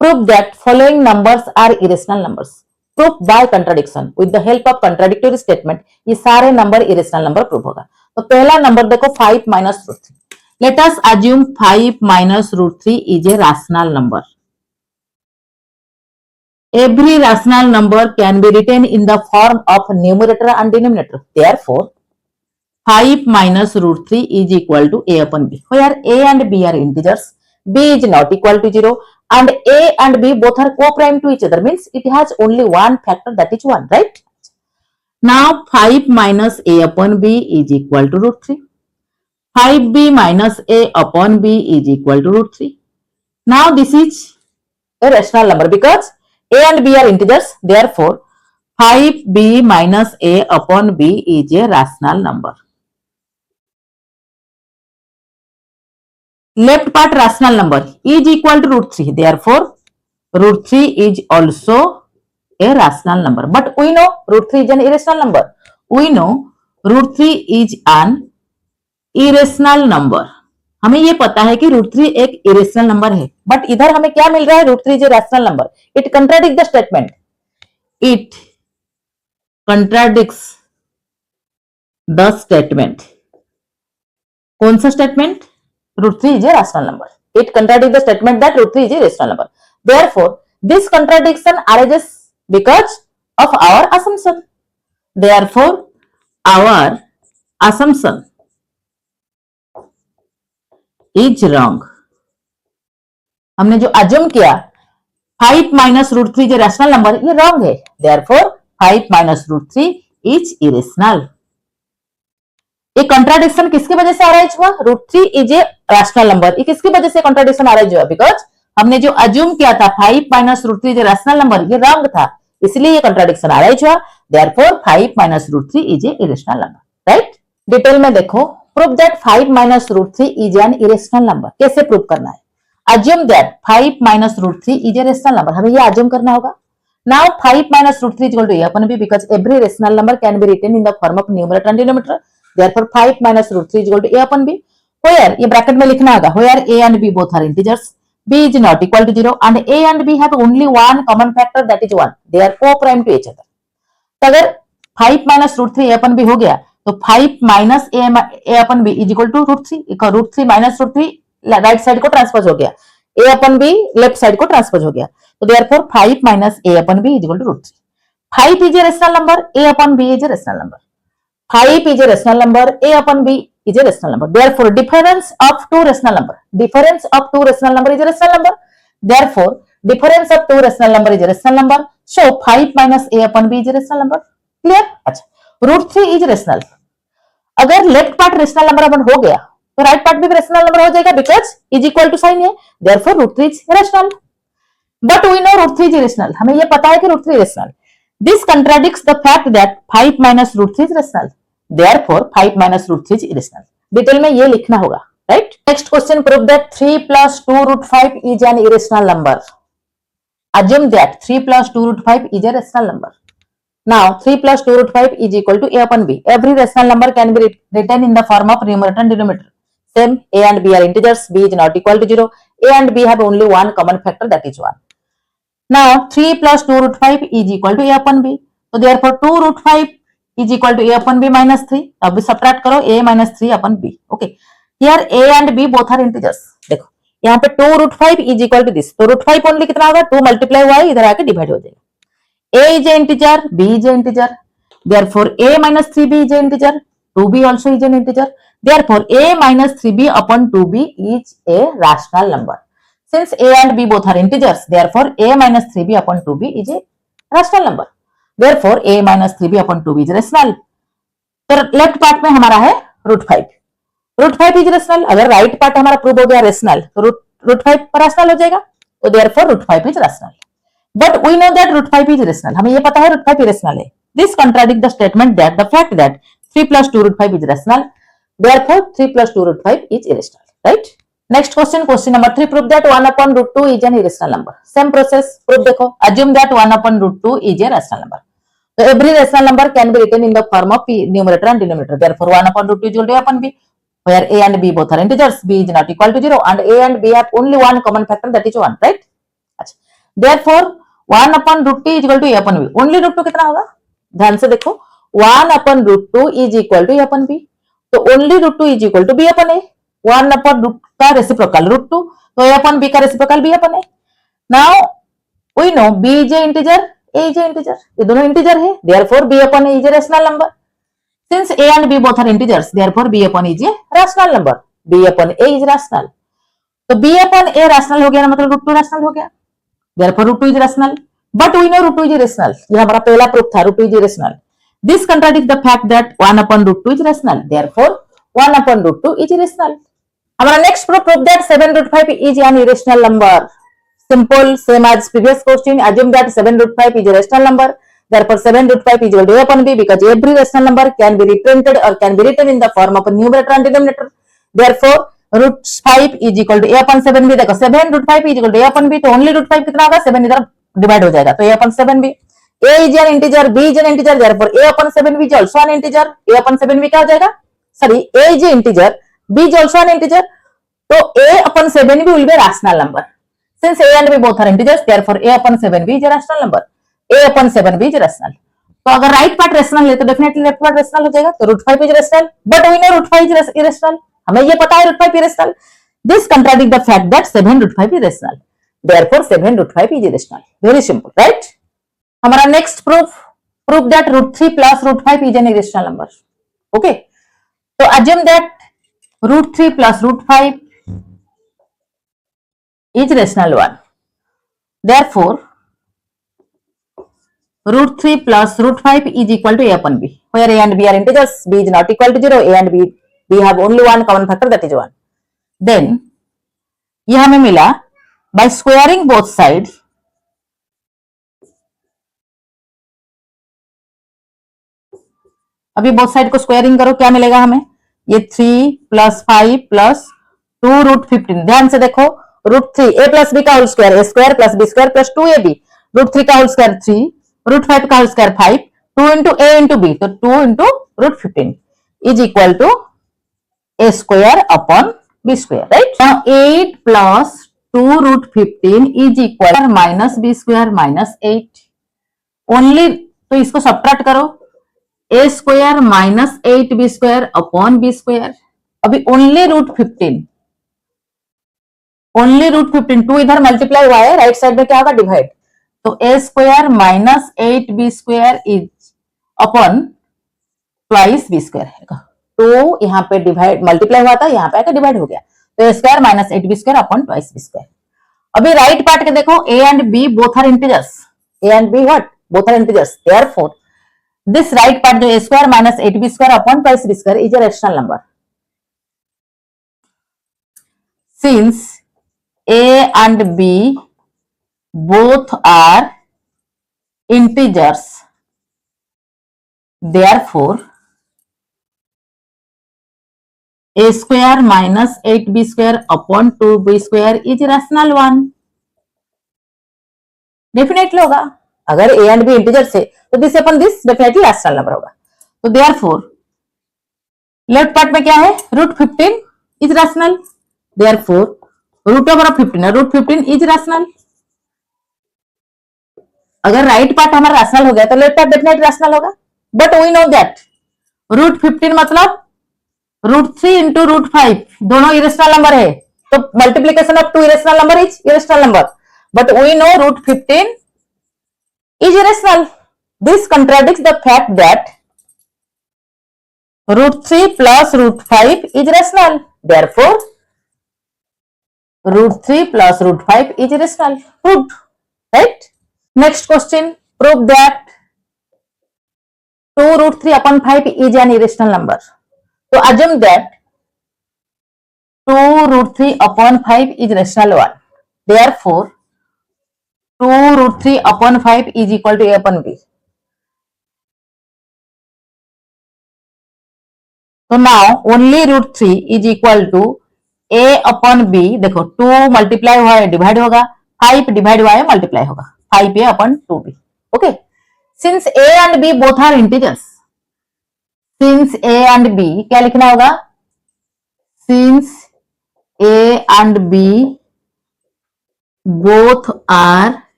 Prove that following numbers are irrational numbers. Proof by contradiction. With the help of contradictory statement, ये सारे number irrational number prove होगा. तो पहला number देखो 5 minus root 3. Let us assume 5 minus root 3 is a rational number. Every rational number can be written in the form of numerator and denominator. Therefore, 5 minus root 3 is equal to a upon b, where a and b are integers, b is not equal to 0, and a and b both are co-prime to each other, means it has only one factor, that is 1, right? Now 5 minus a upon b is equal to root 3. 5b minus a upon b is equal to root 3. Now this is a rational number because a and b are integers, therefore 5b minus a upon b is a rational number. Left part rational number is equal to root 3, therefore root 3 is also a rational number. But we know root 3 is an irrational number. We know root 3 is an irrational number. हमें ये पता है कि root 3 एक irrational number है, but इधर हमें क्या मिल रहा है? Root 3 is a rational number. It contradict the statement. It contradicts the statement. कौन सा statement? root 3 is a rational number. It contradicts the statement that root 3 is a rational number. Therefore, this contradiction arises because of our assumption. Therefore, our assumption is wrong. हमने जो assume किया 5 minus root 3 is a rational number, ये wrong है. Therefore, 5 minus root 3 is irrational. ये contradiction किसकी वजह से arise हुआ? Root 3 is a rational number. ये किसकी वजह से कंट्राडिक्शन अराइज हुआ? बिकॉज हमने जो अज्यूम किया था 5 minus root 3 is a rational number, ये रॉन्ग था, इसलिए ये कंट्राडिक्शन अराइज हुआ. Therefore 5 minus root 3 is a irrational number. Right? Detail में देखो. Prove that 5 minus root 3 is an irrational number. कैसे प्रूव करना है? Assume that 5 minus root 3 is a rational number. हमें ये अज्यूम करना होगा. Now 5 minus root 3 is equal to a upon b because every rational number can be written in the form of numerator and denominator. Therefore 5 minus root 3 is equal to a upon b. Where ये bracket में लिखना होगा where a and b both are integers, b is not equal to 0 and a and b have only one common factor, that is 1. They are co-prime to each other. तो अगर 5 minus root 3 a upon b हो गया तो 5 minus a upon b is equal to root 3. root 3 minus root 3 right side को transpose हो गया, a upon b left side को transpose हो गया. So therefore 5 minus a upon b is equal to root 3. 5 is a rational number, a upon b is a rational number. 5 is a rational number, a upon b is a rational number. Therefore difference of two rational number is a rational number. Therefore difference of two rational number is a rational number. So 5 minus a upon b is a rational number. Clear? अच्छा. root 3 is rational. अगर left part rational number अपन हो गया तो right part भी rational number हो जाएगा because is equal to sign है. Therefore root 3 is rational. But we know root 3 is irrational. हमें ये पता है कि root 3 is irrational. This contradicts the fact that 5 minus root 3 is rational. Therefore 5 minus root 3 is irrational. Detail में ये लिखना होगा. Right? Next question, prove that 3 plus 2 root 5 is an irrational number. Assume that 3 plus 2 root 5 is a rational number. Now 3 plus 2 root 5 is equal to a upon b. Every rational number can be written in the form of numerator and denominator. Same, a and b are integers, b is not equal to 0. A and b have only one common factor, that is 1. Now 3 plus 2 root 5 is equal to a upon b. So therefore 2 root 5 is equal to a upon b minus 3. अब भी subtract करो a minus 3 upon b. Okay. Here a and b both are integers. देखो यहाँ पे 2 root 5 is equal to this. तो root 5 only कितना होगा? 2 multiply हुआ है, इधर आके डिवाइड हो जाएगा. a is a integer, b is a integer. Therefore a minus 3b is a integer. 2b also is an integer. Therefore a minus 3b upon 2b is a rational number. Since a and b both are integers, therefore a minus 3b upon 2b is a rational number. Therefore a minus 3b upon 2b is rational. तो left part में हमारा है root 5. Root 5 is rational. अगर right part हमारा prove हो गया rational तो root 5 rational हो जाएगा. तो therefore root 5 is rational. But we know that root 5 is rational. हमें ये पता है रूट 5 इरेशनल है. This contradict the statement that the fact that 3 plus 2 root 5 is rational. Therefore 3 plus 2 root 5 is irrational. Right? Next question, question number 3. Prove that 1 upon root 2 is an irrational number. Same process. Proof देखो. Assume that 1 upon root 2 is a rational number. So every rational number can be written in the form of numerator and denominator. Therefore 1 upon root 2 is equal to a upon b, where a and b both are integers. b is not equal to 0 and a and b have only one common factor, that is 1. Right? Therefore 1 upon root T is equal to A upon B. Only root two कितना होगा, ध्यान से देखो, 1 upon root two is equal to A upon B, तो only root two is equal to B upon A. 1 upon root का reciprocal root two, तो A upon B का reciprocal B upon A. Now we know B is a integer, A is a integer, ये दोनों integer है, therefore b upon a is a rational number. Since a and b both are integers, therefore b upon is a rational number, b upon a is rational. तो b upon a rational हो गया ना, मतलब root two rational हो गया, therefore root two is rational. But we know root two is rational, ये हमारा पहला प्रूफ था, root two is rational. This contradict the fact that 1 upon root two is rational, therefore 1 upon root two is rational. हमारा next proof that 7 root 5 is an irrational number. Simple, same as previous question, assume that 7 root 5 is a rational number, therefore 7 root 5 is equal to a upon b, because every rational number can be represented or can be written in the form of a numerator and denominator. Therefore root 5 is equal to a upon 7b। देखो 7 root 5 is equal to a upon b, तो only root 5 कितना होगा, 7 इधर divide हो जाएगा, तो a upon 7b। a is an integer, b is an integer, therefore a upon 7b is also an integer, a upon 7b क्या हो जाएगा, sorry a is an integer, b is also an integer, तो a upon 7b will be a rational number। Since a and b both are integers, therefore a upon 7b is a rational number, a upon 7b is rational। तो अगर right part rational है तो definitely left part rational हो जाएगा, तो root 5 is rational, but we know root 5 is irrational, हमें ये पता है root 5 irrational. This contradict the fact that 7 root 5 is rational, therefore 7 root 5 is irrational. Very simple, right. हमारा next proof that root 3 plus root 5 is an irrational number. Okay, तो assume that root 3 plus root 5 is rational 1, therefore root 3 plus root 5 is equal to a upon b, where a and b are integers, b is not equal to 0, a and b have only one common factor, that is 1। then यह हमें मिला by squaring both sides, अभी both side को squaring करो, क्या मिलेगा हमें, ये 3 प्लस 5 प्लस 2 रूट 15। ध्यान से देखो, रूट 3 ए प्लस बी का whole square, a square plus b square plus 2 a b, root 3 का होल स्क्वायर 3, रूट 5 का whole square 5, 2 into a into b, तो 2 into root 15 is equal to a square upon b square, right. Now 8 plus 2 root 15 is equal minus b square minus 8 only, तो इसको subtract करो, ए square minus 8 b square upon b square. अभी only root 15, only root 15, 2 इधर multiply हुआ है, right side में क्या होगा, डिवाइड, तो a square minus 8 b square is upon twice b square है, तो यहाँ पे डिवाइड मल्टीप्लाई हुआ था, यहाँ पे आकर डिवाइड हो गया, तो a square minus 8 b square upon twice b square. अभी राइट पार्ट के देखो, a and b both are integers, a and b what, both are integers, therefore this right part जो a square minus 8 b square upon twice b square is a rational number. Since a and b both are integers, therefore a square minus 8b square upon 2b square is rational 1। Definitely होगा, अगर a and b integer से तो this upon this definitely rational number होगा। तो therefore left part में क्या है, root 15 is rational, therefore root over 15 root 15 is rational. अगर राइट पार्ट हमारा रैशनल हो गया तो लेफ्ट पार्ट डेफिनेटली रैशनल होगा, but we know that root 15 मतलब रूट 3 इंटू रूट 5 दोनों इरेशनल नंबर है, तो multiplication of two irrational number is irrational number, but we know root 15 is irrational. This contradicts the fact that root 3 plus root 5 is rational, therefore root 3 plus root 5 is rational, proved, right। next question, prove that 2 root 3 upon 5 is an irrational number। तो assume that 2 root 3 upon 5 is rational 1, therefore 2 root 3 upon 5 is equal to a upon b। so now only root 3 is equal to a upon b, देखो 2 multiply हुआ है divide होगा, 5 divide हुआ है multiply होगा, 5a upon 2b। Okay, since a and b both are integers, since a and b क्या लिखना होगा, since a and b both are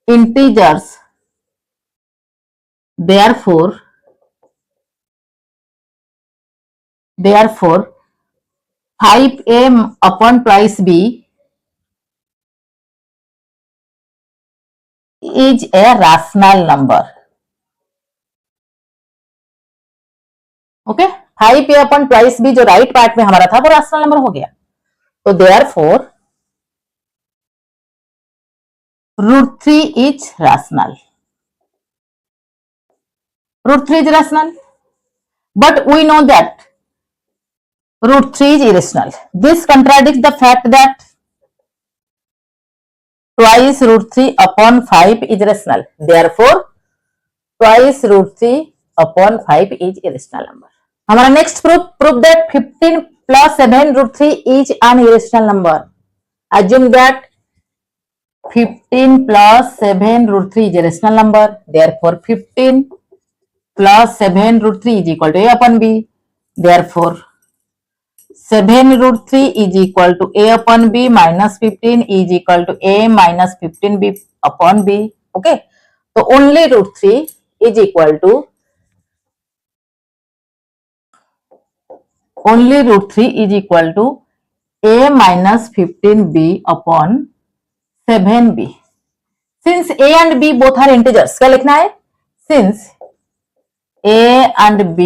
integers, therefore 5a upon twice b is a rational number. Okay, 5a upon twice b जो right part में हमारा था वो rational number हो गया. तो therefore √3 is rational. √3 is rational, but we know that √3 is irrational. This contradicts the fact that twice √3 upon 5 is rational. Therefore twice √3 upon 5 is irrational number. हमारा next proof that 15 plus 7 √3 is an irrational number. Assume that 15 plus 7 √3 is a rational number. Therefore 15 plus 7 √3 is equal to a upon b. Therefore 7 √3 is equal to a upon b minus 15 is equal to a minus 15b upon b. Okay, so only √3 is equal to a minus 15b upon 7b. Since a and b both are integers, क्या लिखना है? Since a and b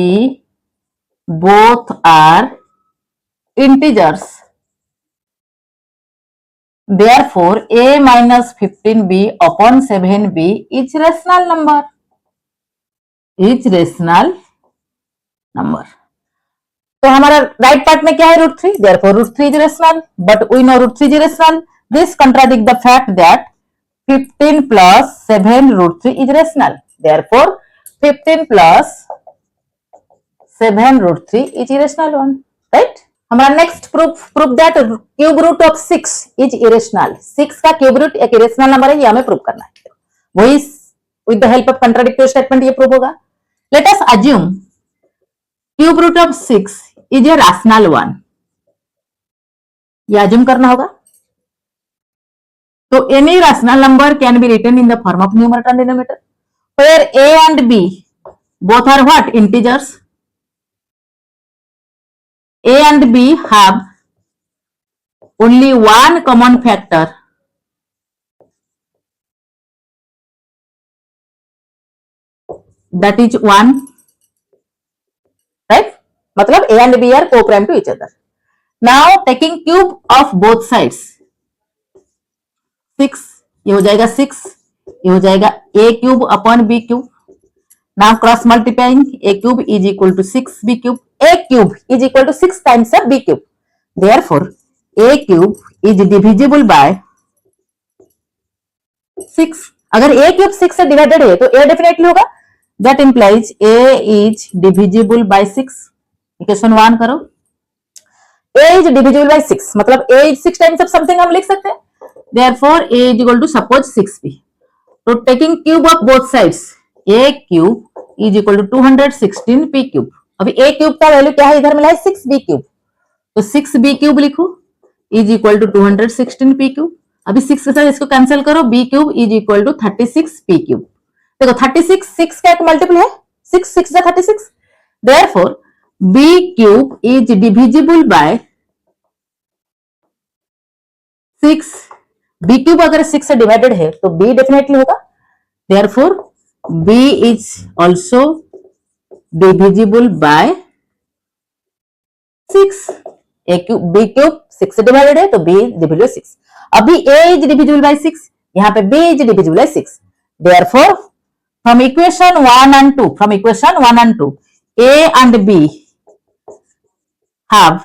both are integers, therefore a minus 15b upon 7b is rational number. तो हमारा right part में क्या है √3, therefore √3 is rational, but we know √3 is irrational. This contradicts the fact that 15 plus 7 √3 is rational. Therefore 15 plus 7 √3 is irrational one, right? हमारा next proof that cube root of 6 is irrational. 6 का cube root एक irrational number है, ये हमें prove करना है. वही with the help of contradictory statement ये प्रूव होगा. Let us assume cube root of 6 is a rational one. ये अज्यूम करना होगा. तो any rational number can be written in the form of numerator and denominator, where a and b both are what? Integers. A and b have only one common factor, that is 1, right? मतलब a and b are co-prime to each other. Now taking cube of both sides, 6, ये हो जाएगा 6, ये हो जाएगा a cube upon b cube. Now cross multiplying, a cube is equal to 6b cube. A cube is equal to 6 times of b cube. Therefore a cube is divisible by 6. अगर a cube 6 से divided है तो a definitely होगा. That implies a is divisible by 6. Equation 1 करो. a is divisible by 6 मतलब a is 6 times of something हम लिख सकते हैं. Therefore a is equal to suppose 6b. So taking cube of both sides, a cube is equal to 216p cube. अभी a cube का value क्या है? इधर मिला है 6b क्यूब, तो 6b क्यूब लिखो is equal to 216p cube. अभी 6 के साथ इसको कैंसिल करो, b cube is equal to 36p cube. देखो 36 6 का एक मल्टीपल है, 6 6 का 36. Therefore b cube is divisible by 6. b cube अगर 6 से डिवाइडेड है तो b डेफिनेटली होगा. Therefore b is also divisible by 6. a cube b cube 6 से डिवाइडेड है तो b डिविजिबल बाय 6. अभी a is divisible by 6, यहाँ पे b is divisible by 6. Therefore from equation 1 and 2, a and b have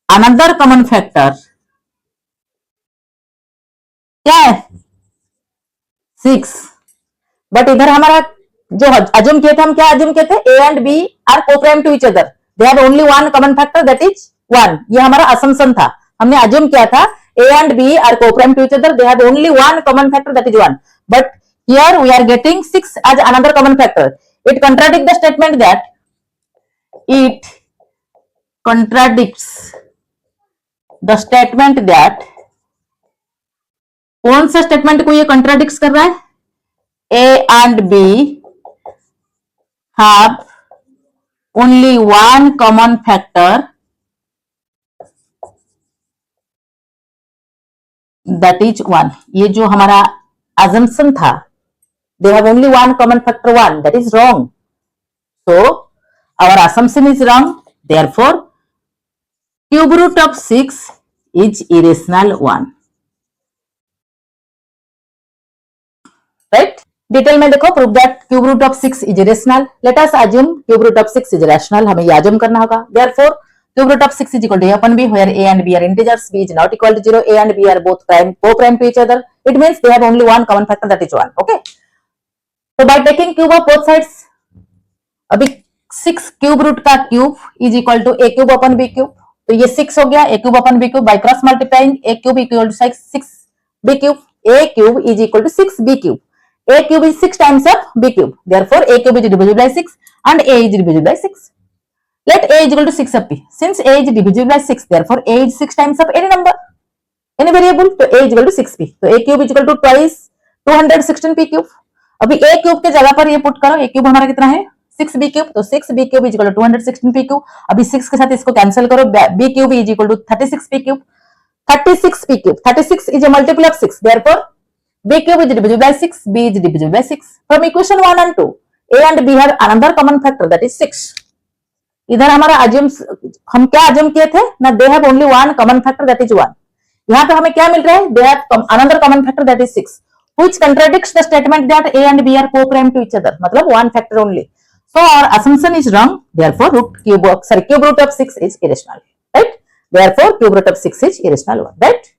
another common factor. क्या है? 6. But इधर हमारा जो अज्यूम किए थे, हम क्या अज्यूम किए थे? a and b are co-prime to each other. They have only one common factor, that is 1. ये हमारा assumption था. हमने अज्यूम किया था a and b are co-prime to each other. They have only one common factor, that is 1. But here we are getting 6 as another common factor. It contradicts the statement that कौन सा statement को ये contradict कर रहा है? A and b have only one common factor that is one. ये जो हमारा assumption था, they have only one common factor 1, that is wrong. So our assumption is wrong, therefore cube root of 6 is irrational 1, right? Detail में देखो, prove that cube root of 6 is irrational. Let us assume cube root of 6 is rational, हमें ये assume करना होगा। Therefore cube root of 6 is equal to a upon b, where a and b are integers, b is not equal to 0, a and b are both prime, co-prime to each other. It means they have only one common factor, that is 1. Okay, so by taking cube of both sides, अभी 6 cube root का cube is equal to a cube upon b cube, तो ये 6 हो गया a cube upon b cube. By cross multiplying a cube equal to 6 b cube, a cube is equal to 6 b cube. a cube is 6 times of b cube, therefore a cube is divisible by 6 and a is divisible by 6. Let a is equal to 6 of p. Since a is divisible by 6, therefore a is 6 times of any number, any variable, तो a is equal to 6p, तो a cube is equal to twice 216p cube। अभी a cube के जगह पर ये put करो, a cube हमारा कितना है 6b cube, तो 6b cube is equal to 216p cube। अभी 6 के साथ इसको कैंसिल करो, b cube is equal to 36p cube, 36p cube, 36 is a multiple of 6, therefore b cube is divisible by 6, b is divisible by 6। From equation 1 and 2, a and b have another common factor, that is 6। इधर हमारा हम क्या assume किए थे ना, they have only one common factor, that is 1। यहाँ पे हमें क्या मिल रहा है, they have another common factor, that is 6, which contradicts the statement that a and b are co-prime to each other, मतलब one factor only। So our assumption is wrong, therefore cube root of 6 is irrational, right? Therefore cube root of 6 is irrational 1, right?